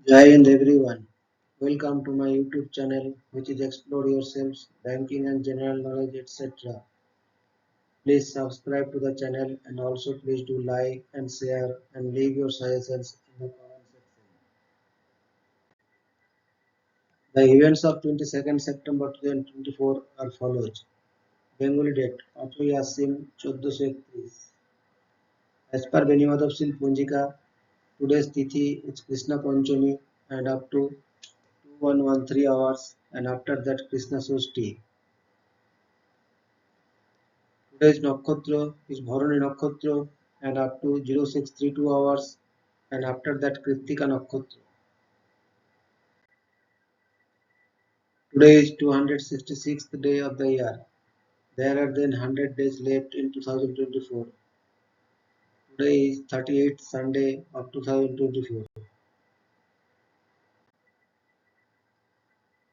Jai Hind everyone. Welcome to my YouTube channel which is Explore Yourselves, Banking and General Knowledge etc. Please subscribe to the channel and also please do like and share and leave your suggestions in the comment section. The events of 22nd September 2024 are follows. Bengali date 8 Asim 1431. As per Benimadov Punjika, today's Tithi is Krishna Panchami and up to 2113 hours and after that Krishna Soshti. Today's Nakshatra is Bharani Nakshatra and up to 0632 hours and after that Kritika Nakshatra. Today is 266th day of the year. There are then 100 days left in 2024. Today is 38th Sunday of 2024.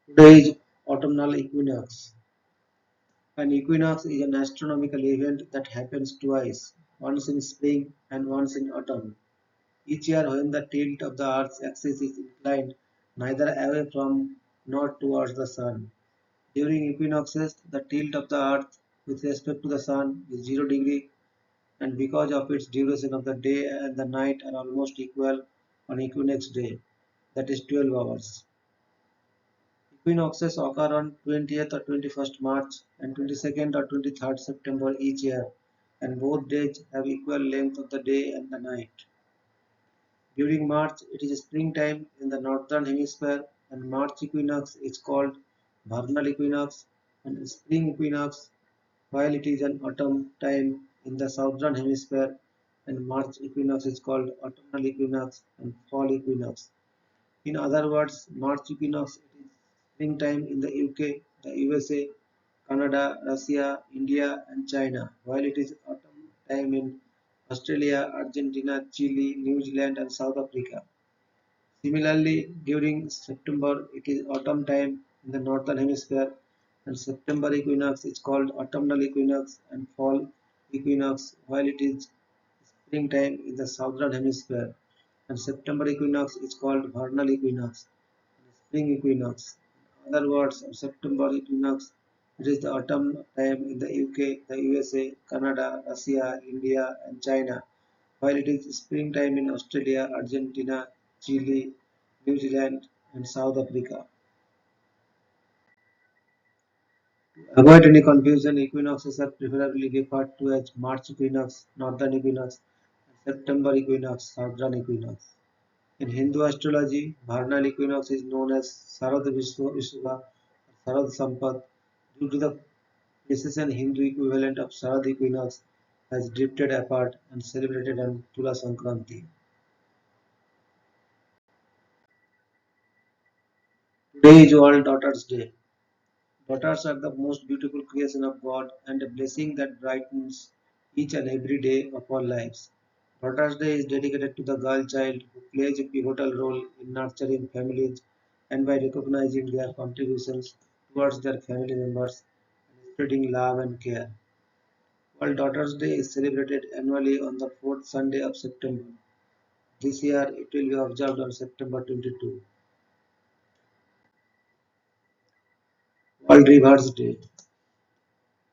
Today is autumnal equinox. An equinox is an astronomical event that happens twice, once in spring and once in autumn. Each year when the tilt of the Earth's axis is inclined neither away from nor towards the Sun. During equinoxes, the tilt of the Earth with respect to the Sun is 0 degree, and because of its duration of the day and the night are almost equal on equinox day, that is 12 hours. Equinoxes occur on 20th or 21st March and 22nd or 23rd September each year, and both days have equal length of the day and the night. During March, it is springtime in the northern hemisphere, and March equinox is called vernal equinox, and spring equinox, while it is an autumn time in the southern hemisphere, and March equinox is called autumnal equinox and fall equinox. In other words, March equinox it is springtime in the UK, the USA, Canada, Russia, India, and China, while it is autumn time in Australia, Argentina, Chile, New Zealand, and South Africa. Similarly, during September, it is autumn time in the northern hemisphere, and September equinox is called autumnal equinox and fall equinox, while it is springtime in the southern hemisphere, and September equinox is called vernal equinox and spring equinox. In other words, of September equinox, it is the autumn time in the UK, the USA, Canada, Russia, India, and China, while it is springtime in Australia, Argentina, Chile, New Zealand, and South Africa. To avoid any confusion, equinoxes are preferably referred to as March equinox, northern equinox, and September equinox, southern equinox. In Hindu astrology, vernal equinox is known as Sarad Vishwa or Sarad Sampad due to the precession Hindu equivalent of Sarad equinox has drifted apart and celebrated on Tula Sankranti. Today is World Daughters Day. Daughters are the most beautiful creation of God and a blessing that brightens each and every day of our lives. Daughters Day is dedicated to the girl child who plays a pivotal role in nurturing families and by recognizing their contributions towards their family members and spreading love and care. World Daughters Day is celebrated annually on the fourth Sunday of September. This year it will be observed on September 22. World Rivers Day.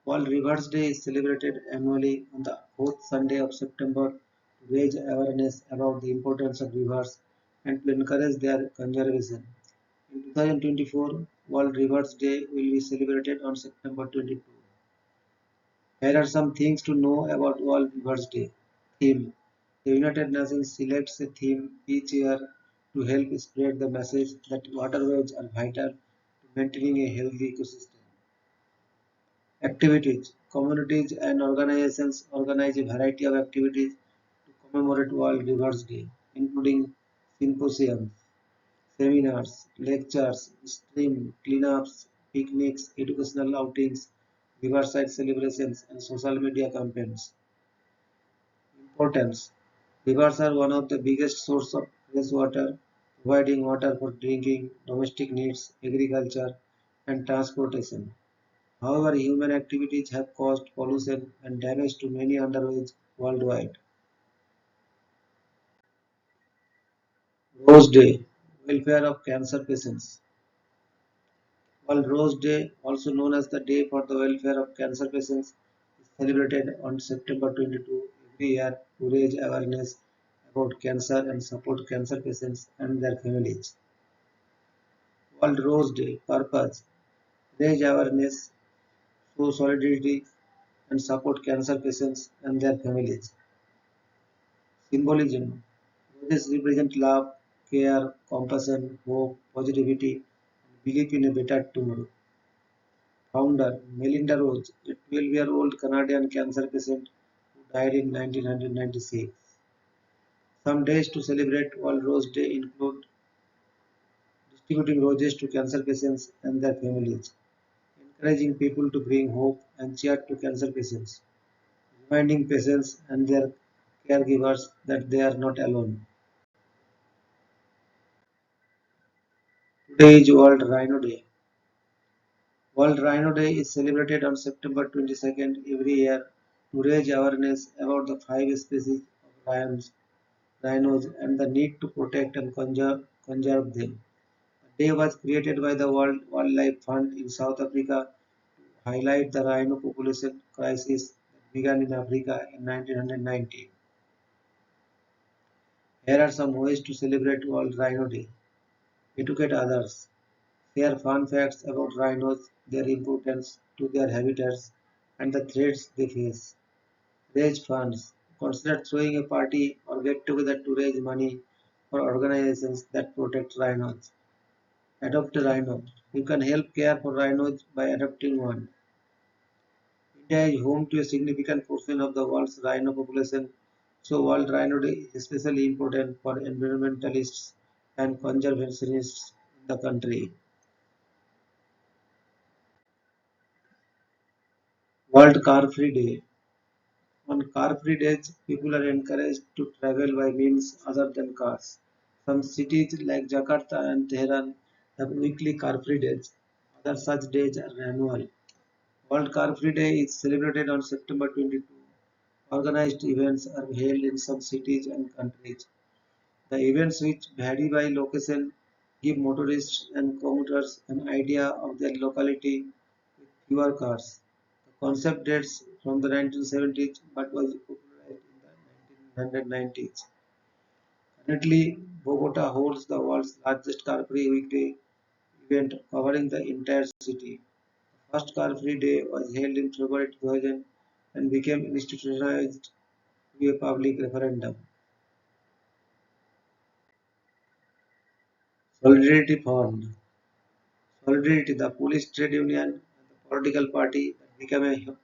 World Rivers Day is celebrated annually on the fourth Sunday of September to raise awareness about the importance of rivers and to encourage their conservation. In 2024, World Rivers Day will be celebrated on September 22. Here are some things to know about World Rivers Day. Theme. The United Nations selects a theme each year to help spread the message that waterways are vital to maintaining a healthy ecosystem. Activities. Communities and organizations organize a variety of activities to commemorate World Rivers Day, including symposiums, seminars, lectures, stream cleanups, picnics, educational outings, riverside celebrations, and social media campaigns. Importance. Rivers are one of the biggest sources of fresh water, providing water for drinking, domestic needs, agriculture, and transportation. However, human activities have caused pollution and damage to many underways worldwide. Rose Day. welfare of cancer patients. World Rose Day, also known as the Day for the Welfare of Cancer Patients, is celebrated on September 22 every year to raise awareness about cancer and support cancer patients and their families. World Rose Day purpose: raise awareness, show solidarity, and support cancer patients and their families. Symbolism: roses represent love, care, compassion, hope, positivity, and belief in a better tomorrow. Founder: Melinda Rose, a 12-year-old Canadian cancer patient who died in 1996. Some days to celebrate World Rose Day include distributing roses to cancer patients and their families, encouraging people to bring hope and cheer to cancer patients, reminding patients and their caregivers that they are not alone. Today is World Rhino Day. World Rhino Day is celebrated on September 22nd every year to raise awareness about the five species of rhinos and the need to protect and conserve them. The day was created by the World Wildlife Fund in South Africa to highlight the rhino population crisis that began in Africa in 1990. Here are some ways to celebrate World Rhino Day. Educate others. Share fun facts about rhinos, their importance to their habitats, and the threats they face. Raise funds. Consider throwing a party or get together to raise money for organizations that protect rhinos. Adopt a rhino. You can help care for rhinos by adopting one. India is home to a significant portion of the world's rhino population, so World Rhino Day is especially important for environmentalists and conservationists in the country. World Car Free Day. On car-free days, people are encouraged to travel by means other than cars. Some cities like Jakarta and Tehran have weekly car-free days. Other such days are annual. World Car-Free Day is celebrated on September 22. Organized events are held in some cities and countries. The events, which vary by location, give motorists and commuters an idea of their locality with fewer cars. The concept dates from the 1970s but was popularized in the 1990s. Currently, Bogota holds the world's largest car-free weekday event covering the entire city. The first car-free day was held in February 2000 and became institutionalized through a public referendum. Solidarity Fund. Solidarity, the police trade union and the political party that became a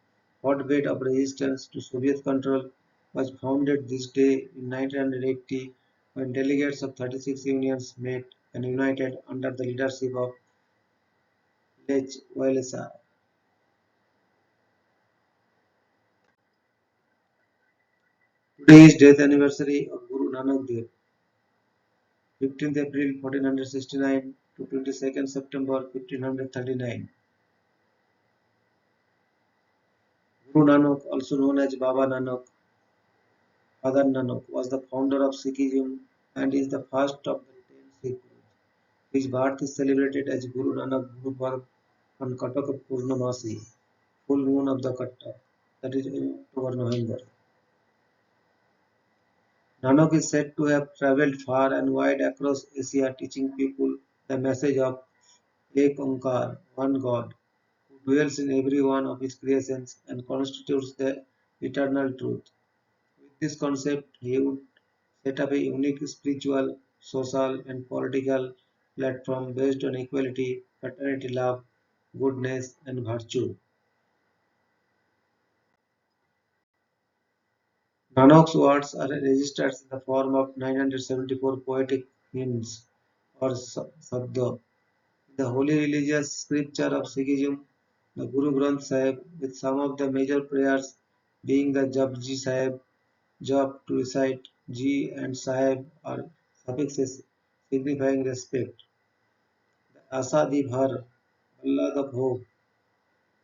hotbed of resistance to Soviet control, was founded this day in 1980 when delegates of 36 unions met and united under the leadership of Lech Walesa. Today is death anniversary of Guru Nanak Dev, 15th April 1469 to 22nd September 1539. Guru Nanak, also known as Baba Nanak, Father Nanak, was the founder of Sikhism and is the first of the 10 Sikh gurus. His birth is celebrated as Guru Nanak Guru Parv on Kataka Purnamasi, full moon of the Katta, that is in October-November. Nanak is said to have travelled far and wide across Asia teaching people the message of Ek Onkar, one God, who dwells in every one of his creations and constitutes the eternal truth. With this concept, he would set up a unique spiritual, social, and political platform based on equality, fraternity, love, goodness, and virtue. Nanak's words are registered in the form of 974 poetic hymns or sabda. The holy religious scripture of Sikhism, the Guru Granth Sahib, with some of the major prayers being the Japji Sahib, Jap to recite, Ji and Sahib are suffixes signifying respect. The Asa Di Bhar, Allah the Bhog,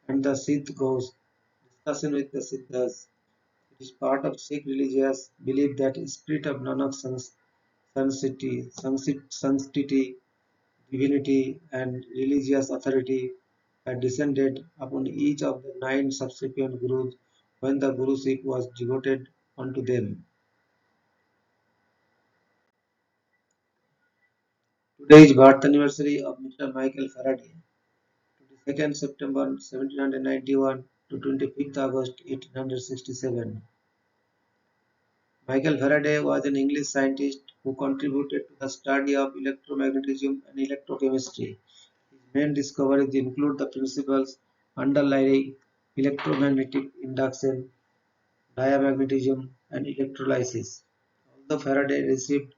and the Siddh Ghosh, discussion with the Siddhas. It is part of Sikh religious belief that spirit of Nanak sanctity, divinity, and religious authority had descended upon each of the nine subsequent gurus when the guruship was devoted unto them. Today is birth anniversary of Mr. Michael Faraday, 22nd September 1791 to 25th August 1867. Michael Faraday was an English scientist who contributed to the study of electromagnetism and electrochemistry. His main discoveries include the principles underlying electromagnetic induction, diamagnetism, and electrolysis. Although Faraday received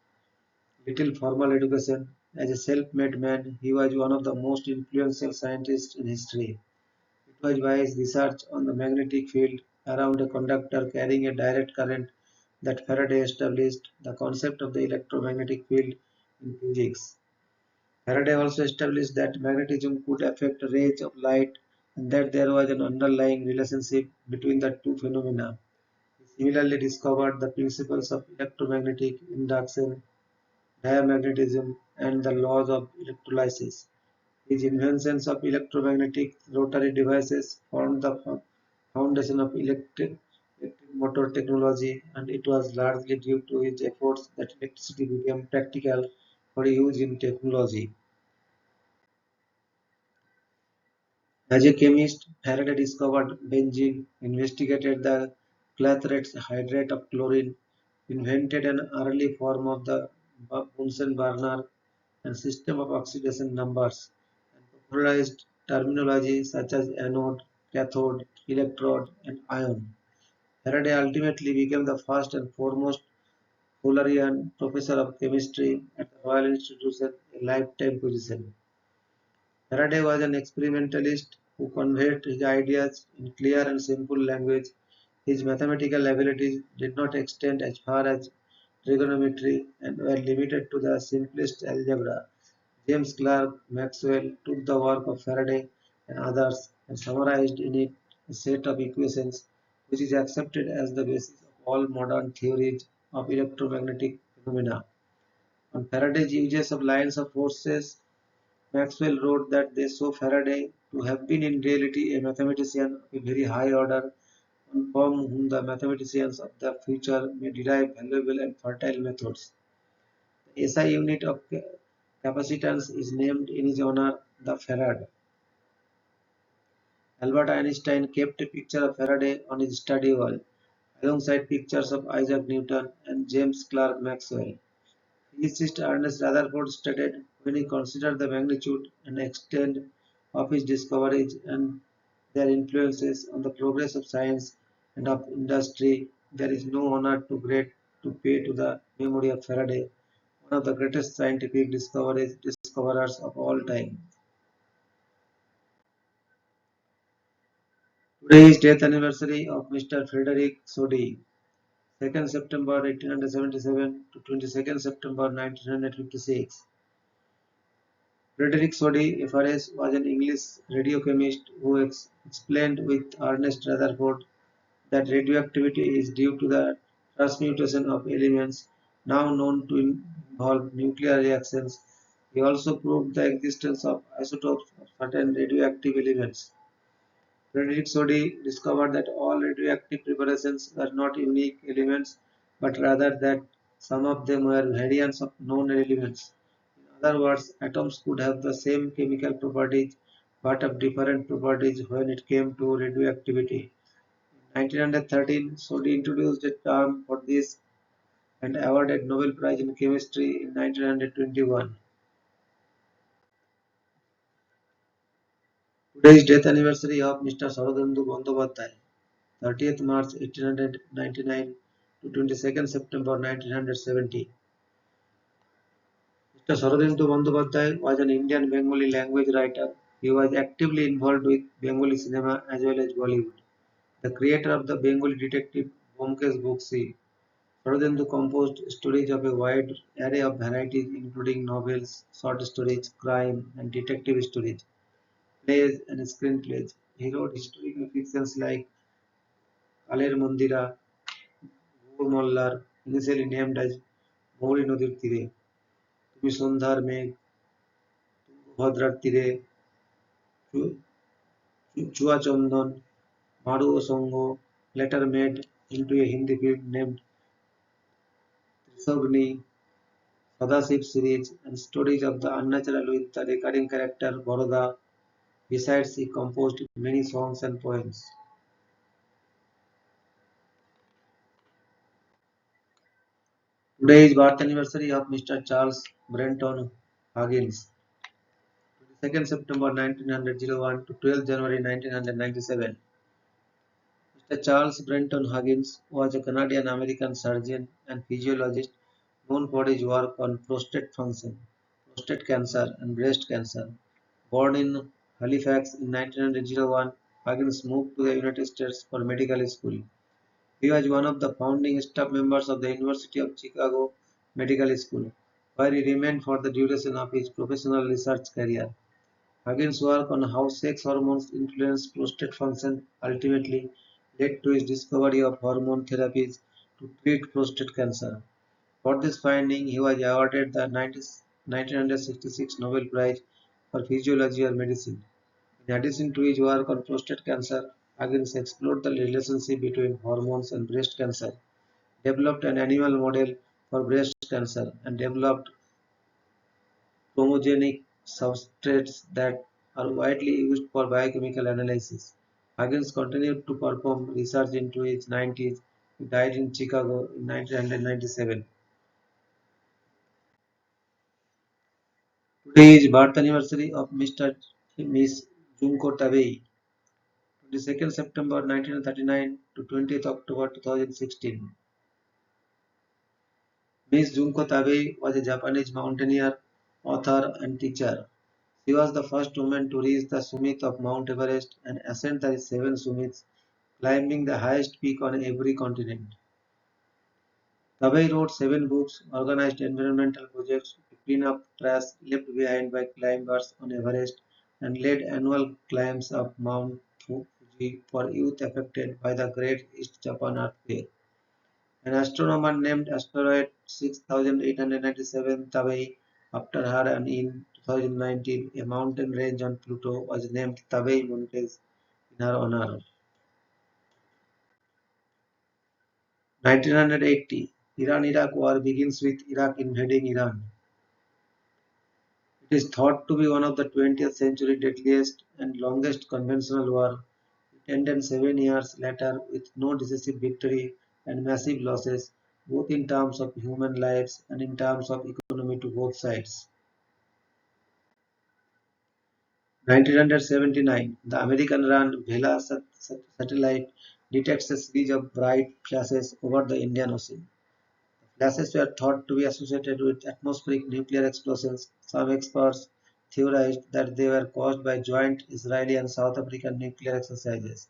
little formal education, as a self-made man, he was one of the most influential scientists in history. It was by his research on the magnetic field around a conductor carrying a direct current that Faraday established the concept of the electromagnetic field in physics. Faraday also established that magnetism could affect rays of light and that there was an underlying relationship between the two phenomena. He similarly discovered the principles of electromagnetic induction, diamagnetism, and the laws of electrolysis. His inventions of electromagnetic rotary devices formed the foundation of electric motor technology, and it was largely due to his efforts that electricity became practical for use in technology. As a chemist, Faraday discovered benzene, investigated the clathrate hydrate of chlorine, invented an early form of the Bunsen burner and system of oxidation numbers, and popularized terminology such as anode, cathode, electrode, and ion. Faraday ultimately became the first and foremost Fullerian professor of chemistry at the Royal Institution, a lifetime position. Faraday was an experimentalist who conveyed his ideas in clear and simple language. His mathematical abilities did not extend as far as trigonometry and were limited to the simplest algebra. James Clerk Maxwell took the work of Faraday and others and summarized in it a set of equations which is accepted as the basis of all modern theories of electromagnetic phenomena. On Faraday's uses of lines of forces, Maxwell wrote that they show Faraday to have been in reality a mathematician of a very high order, one from whom the mathematicians of the future may derive valuable and fertile methods. The SI unit of capacitance is named in his honor, the farad. Albert Einstein kept a picture of Faraday on his study wall, alongside pictures of Isaac Newton and James Clerk Maxwell. Physicist Ernest Rutherford stated, when he considered the magnitude and extent of his discoveries and their influences on the progress of science and of industry, there is no honor too great to pay to the memory of Faraday, one of the greatest scientific discoverers of all time. Today is death anniversary of Mr. Frederick Soddy, 2nd September 1877 to 22nd September 1956. Frederick Soddy, FRS, was an English radiochemist who explained with Ernest Rutherford that radioactivity is due to the transmutation of elements now known to involve nuclear reactions. He also proved the existence of isotopes of certain radioactive elements. Frederick Soddy discovered that all radioactive preparations were not unique elements, but rather that some of them were variants of known elements. In other words, atoms could have the same chemical properties but have different properties when it came to radioactivity. In 1913, Soddy introduced a term for this and awarded Nobel Prize in Chemistry in 1921. Today is death anniversary of Mr. Sarodendu Bandyopadhyay. 30th March 1899 to 22nd September 1970. Mr. Sarodendu Bandyopadhyay was an Indian Bengali language writer. He was actively involved with Bengali cinema as well as Bollywood. The creator of the Bengali detective Byomkesh Bogsi, Sarodendu composed stories of a wide array of varieties including novels, short stories, crime and detective stories, plays and screenplays. He wrote historical fictions like Kaler Mandira, Gur Mallar, initially named as মৌরী নদীর তীরে, তুমি সন্ধ্যার মেঘ, ভদ্রার তীরে, চুয়াচন্দন, মারু ও সঙ্গ, later made into a Hindi film named Trisogni, Sadashiv series, and stories of the unnatural with the recurring character Boroda. Besides, he composed many songs and poems. Today is birth anniversary of Mr. Charles Brenton Huggins, 22nd September 1901 to 12th January 1997. Mr. Charles Brenton Huggins was a Canadian-American surgeon and physiologist known for his work on prostate function, prostate cancer, and breast cancer. Born in Halifax in 1901, Huggins moved to the United States for medical school. He was one of the founding staff members of the University of Chicago Medical School, where he remained for the duration of his professional research career. Huggins' work on how sex hormones influence prostate function ultimately led to his discovery of hormone therapies to treat prostate cancer. For this finding, he was awarded the 1966 Nobel Prize for Physiology or Medicine. In addition to his work on prostate cancer, Huggins explored the relationship between hormones and breast cancer, developed an animal model for breast cancer, and developed chromogenic substrates that are widely used for biochemical analysis. Huggins continued to perform research into his 90s. He died in Chicago in 1997. Today is birth anniversary of Mr. Miss Junko Tabei, 22nd September 1939 to 20th October 2016. Miss Junko Tabei was a Japanese mountaineer, author, and teacher. She was the first woman to reach the summit of Mount Everest and ascend the seven summits, climbing the highest peak on every continent. Tabei wrote seven books, organized environmental projects to clean up trash left behind by climbers on Everest, and led annual climbs of Mount Fuji for youth affected by the Great East Japan Earthquake. An astronomer named asteroid 6897 Tabei after her, and in 2019 a mountain range on Pluto was named Tabei Mountains in her honor. 1980 Iran-Iraq war begins with Iraq invading Iran. It is thought to be one of the 20th century deadliest and longest conventional war. It ended 7 years later with no decisive victory and massive losses, both in terms of human lives and in terms of economy to both sides. 1979, the American-run Vela satellite detects a series of bright flashes over the Indian Ocean. The flashes were thought to be associated with atmospheric nuclear explosions. Some experts theorized that they were caused by joint Israeli and South African nuclear exercises.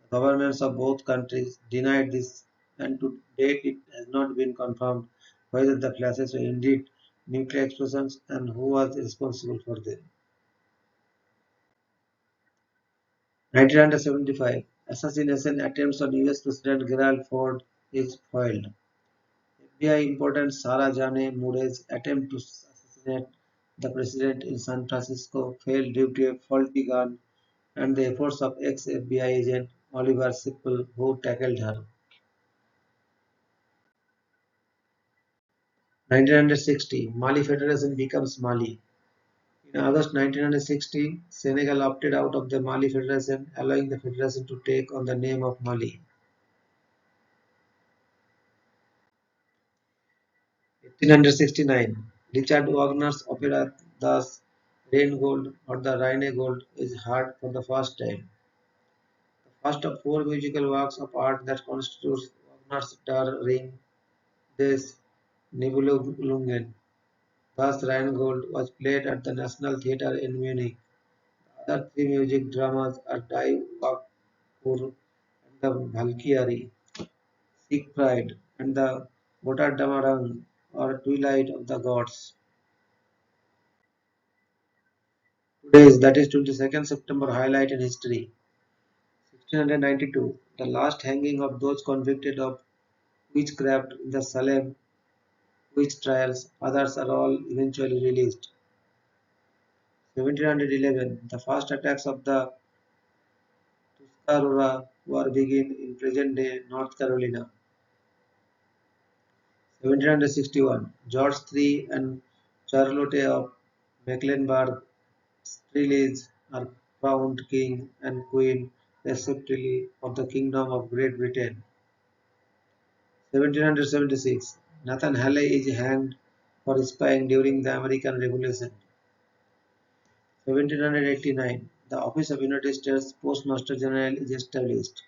The governments of both countries denied this, and to date it has not been confirmed whether the flashes were indeed nuclear explosions and who was responsible for them. 1975, assassination attempts on US President Gerald Ford is foiled. FBI informant Sarah Jane Moore's attempt to assassinate the president in San Francisco failed due to a faulty gun and the efforts of ex-FBI agent Oliver Sipple, who tackled her. 1960, Mali Federation becomes Mali. In August 1960, Senegal opted out of the Mali Federation, allowing the federation to take on the name of Mali. 1869, Richard Wagner's opera "Das Rheingold" or "The Rhine Gold" is heard for the first time. The first of four musical works of art that constitutes Wagner's Der Ring des Nibelungen, "Das Rheingold", was played at the National Theatre in Munich. The other three music dramas are Die Walküre and the Valkyrie, Siegfried, and the Götterdämmerung or Twilight of the Gods. Today's, that is 22nd September, highlight in history. 1692, the last hanging of those convicted of witchcraft in the Salem witch trials, others are all eventually released. 1711, the first attacks of the Tuscarora War begin in present-day North Carolina. 1761, George III and Charlotte of Mecklenburg-Strelitz are crowned king and queen respectively of the Kingdom of Great Britain. 1776, Nathan Hale is hanged for spying during the American Revolution. 1789, the Office of United States Postmaster General is established.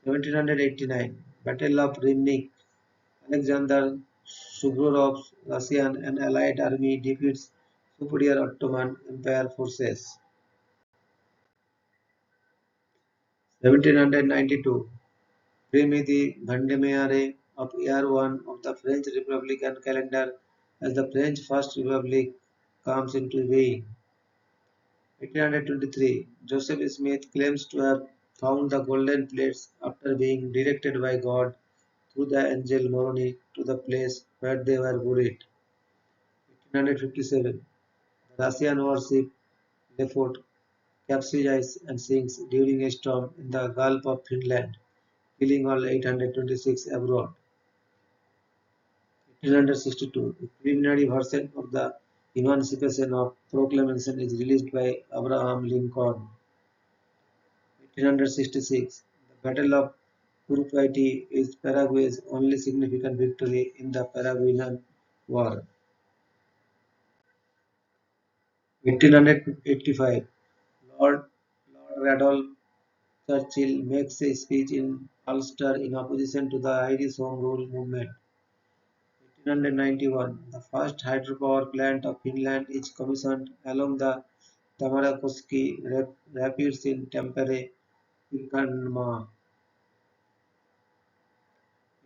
1789, Battle of Rymnik, Alexander Suvorov's Russian and Allied army defeats superior Ottoman Empire forces. 1792, Primi the Vendemiaire of Year 1 of the French Republican calendar as the French First Republic comes into being. 1823, Joseph Smith claims to have found the golden plates after being directed by God through the angel Moroni to the place where they were buried. 1857, the Russian warship Lefort capsizes and sinks during a storm in the Gulf of Finland, killing all 826 abroad. 1862, a preliminary version of the Emancipation of Proclamation is released by Abraham Lincoln. 1866, the Battle of Uruguay is Paraguay's only significant victory in the Paraguayan War. 1885, Lord, Lord Randolph Churchill makes a speech in Ulster in opposition to the Irish Home Rule movement. 1891, the first hydropower plant of Finland is commissioned along the Tamarakoski rapids in Tampere, Pirkanmaa.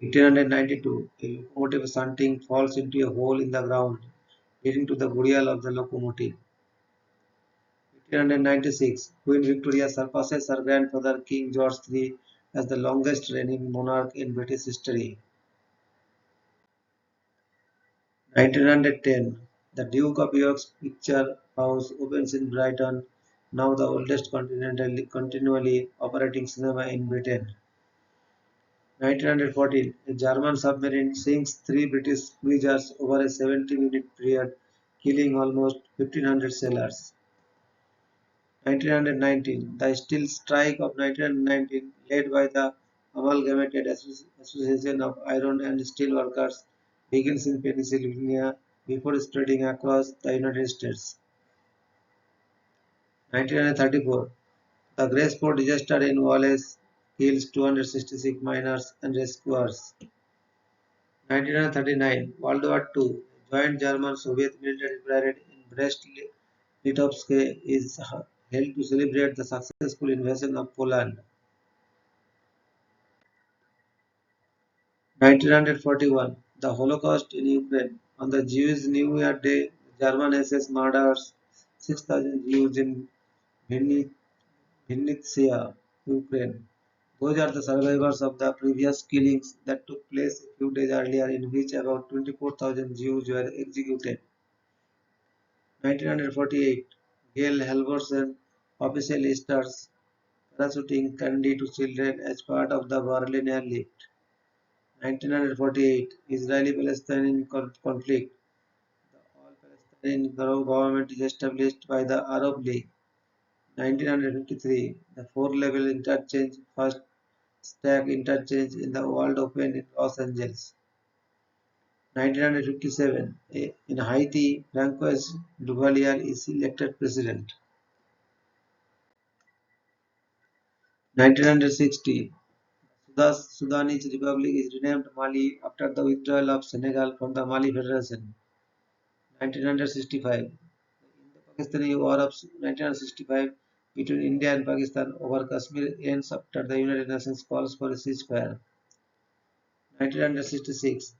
1892, a locomotive shunting falls into a hole in the ground, leading to the burial of the locomotive. 1896, Queen Victoria surpasses her grandfather King George III as the longest reigning monarch in British history. 1910, the Duke of York's picture house opens in Brighton, now the oldest continually operating cinema in Britain. 1914, a German submarine sinks three British cruisers over a 70-minute period, killing almost 1,500 sailors. 1919, the steel strike of 1919, led by the Amalgamated Association of Iron and Steel Workers, begins in Pennsylvania before spreading across the United States. 1934, the Graceport disaster in Wallace kills 266 miners and rescuers. 1939, World War II, joint German-Soviet military parade in Brest-Litovsk is held to celebrate the successful invasion of Poland. 1941, the Holocaust in Ukraine. On the Jewish New Year Day, German SS murders 6,000 Jews in Vinnytsia, Ukraine. Those are the survivors of the previous killings that took place a few days earlier, in which about 24,000 Jews were executed. 1948, Gail Halvorsen officially starts parachuting candy to children as part of the Berlin airlift. 1948, Israeli-Palestinian conflict. The all-Palestinian government is established by the Arab League. 1953, the four-level interchange first stack interchange in the world opened in Los Angeles. 1957, in Haiti, Francois Duvalier is elected president. 1960, the Sudanese Republic is renamed Mali after the withdrawal of Senegal from the Mali Federation. 1965, the Indo-Pakistani War of 1965 between India and Pakistan over Kashmir ends after the United Nations calls for a ceasefire. 1966,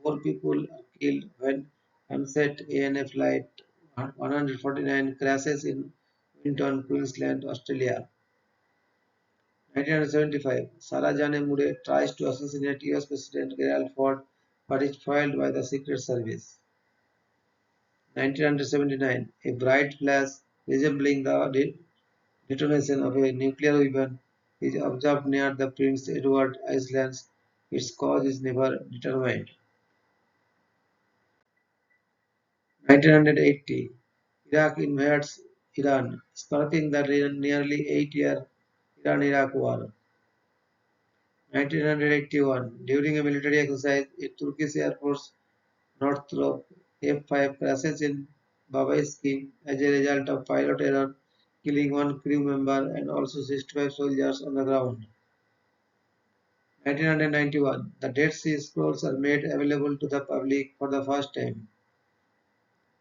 24 people are killed when Ansett ANA Flight 149 crashes in Winton, Queensland, Australia. 1975, Sarah Jane Moore tries to assassinate US President Gerald Ford but is foiled by the Secret Service. 1979, a bright flash resembling the detonation of a nuclear weapon is observed near the Prince Edward Islands. Its cause is never determined. 1980, Iraq invades Iran, sparking the nearly 8-year Iran-Iraq War. 1981, during a military exercise, a Turkish Air Force Northrop F-5 crashes in Babaisky as a result of pilot error, killing one crew member and also 65 soldiers on the ground. 1991, the Dead Sea Scrolls are made available to the public for the first time.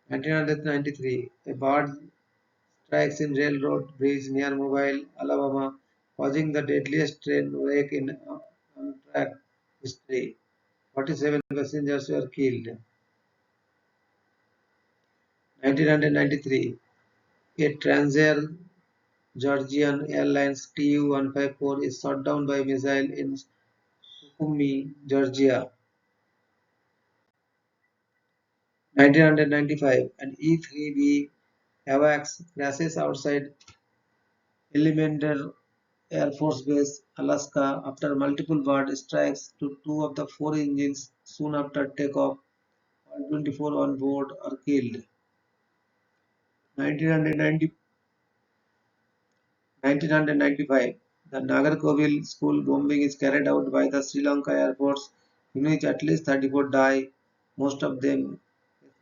1993, a bird strikes in railroad bridge near Mobile, Alabama, causing the deadliest train wreck in Amtrak history. 47 passengers were killed. 1993, a Transair Georgian Airlines Tu-154 is shot down by missile in Sukhumi, Georgia. 1995, an E-3B AWACS crashes outside Elemental Air Force Base, Alaska, after multiple bird strikes to two of the four engines. Soon after takeoff, all 24 on board are killed. 1990, 1995, the Nagarkoil school bombing is carried out by the Sri Lanka Air Force, in which at least 34 die, most of them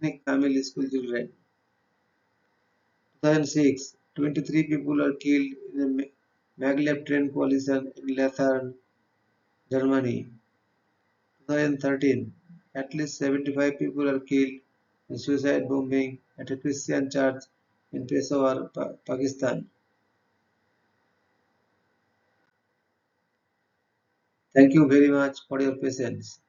ethnic Tamil school children. 2006, 23 people are killed in a maglev train collision in Leithern, Germany. 2013, at least 75 people are killed in suicide bombing at a Christian church in Peshawar, Pakistan. Thank you very much for your patience.